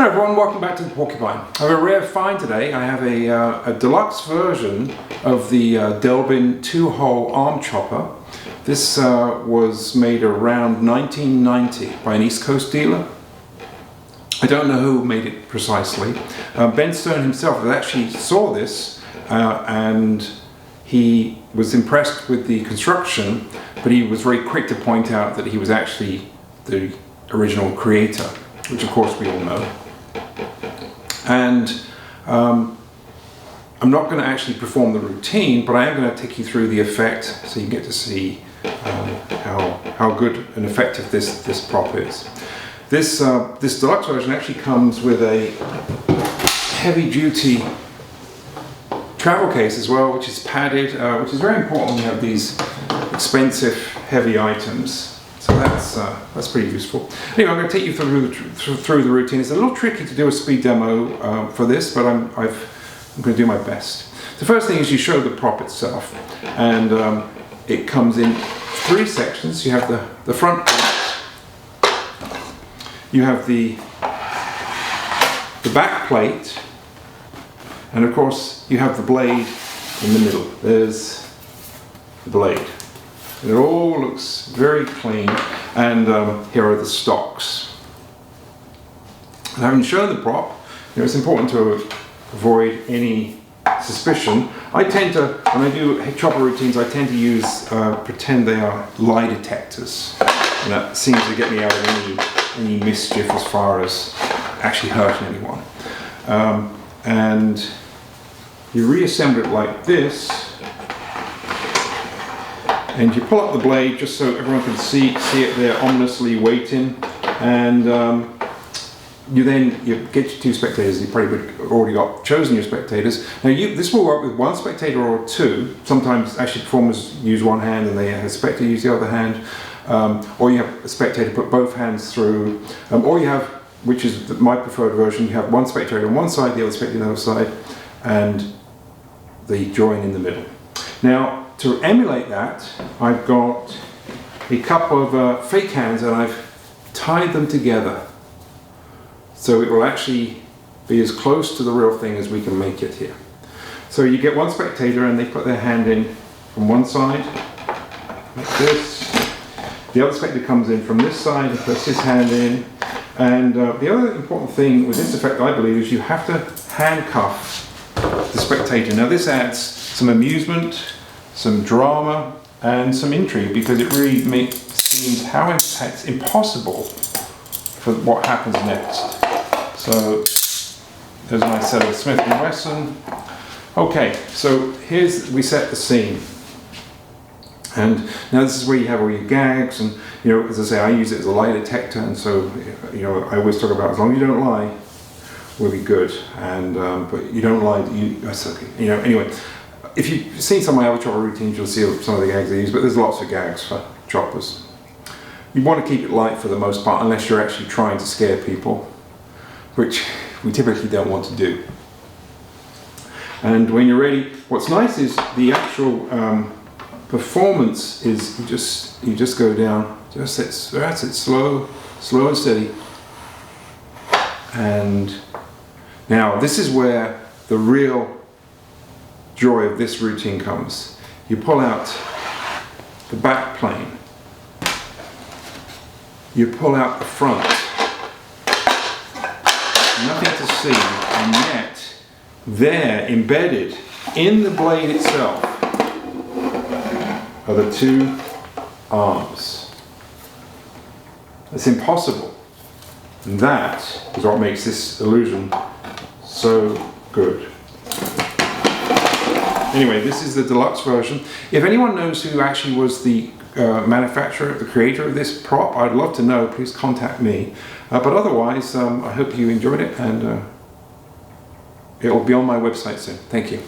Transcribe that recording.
Hello everyone, welcome back to the Porcupine. I have a rare find today. I have a deluxe version of the Delbin 2-hole arm chopper. This was made around 1990 by an East Coast dealer. I don't know who made it precisely. Ben Stone himself actually saw this and he was impressed with the construction, but he was very quick to point out that he was actually the original creator, which of course we all know. And I'm not going to actually perform the routine, but I am going to take you through the effect so you get to see how good and effective this prop is. This deluxe version actually comes with a heavy-duty travel case as well, which is padded, which is very important when you have these expensive, heavy items. So that's pretty useful. Anyway, I'm going to take you through the routine. It's a little tricky to do a speed demo for this, but I'm going to do my best. The first thing is you show the prop itself, and it comes in 3 sections. You have the front plate, you have the back plate, and of course you have the blade in the middle. There's the blade. It all looks very clean, and here are the stocks. And having shown the prop, it's important to avoid any suspicion. I tend to, when I do chopper routines, I tend to use pretend they are lie detectors, and that seems to get me out of any mischief as far as actually hurting anyone. And you reassemble it like this. And you pull up the blade just so everyone can see it there ominously waiting, and you get your 2 spectators. You probably already got chosen your spectators. Now this will work with 1 spectator or 2. Sometimes actually performers use 1 hand and they have a spectator use the other hand, or you have a spectator put both hands through, or you have, which is my preferred version, you have 1 spectator on one side, the other spectator on the other side, and they join in the middle. Now, to emulate that, I've got a couple of fake hands and I've tied them together. So it will actually be as close to the real thing as we can make it here. So you get 1 spectator and they put their hand in from one side, like this. The other spectator comes in from this side and puts his hand in. And the other important thing with this effect, I believe, is you have to handcuff the spectator. Now this adds some amusement, some drama, and some intrigue, because it really makes seems how it's impossible for what happens next. So there's a nice set of Smith & Wesson. Okay, so we set the scene. And now this is where you have all your gags, and as I say, I use it as a lie detector, and so I always talk about, as long as you don't lie, we'll be good. And but you don't lie, that's okay. Anyway. If you've seen some of my other chopper routines, you'll see some of the gags I use, but there's lots of gags for choppers. You want to keep it light for the most part, unless you're actually trying to scare people, which we typically don't want to do. And when you're ready, what's nice is the actual performance is you just go down, that's it, slow and steady. And now this is where the real joy of this routine comes. You pull out the back plane, you pull out the front, nothing to see, and yet there, embedded in the blade itself, are the 2 arms. It's impossible, and that is what makes this illusion so good. Anyway, this is the deluxe version. If anyone knows who actually was the manufacturer, the creator of this prop, I'd love to know. Please contact me. But otherwise, I hope you enjoyed it, and it will be on my website soon. Thank you.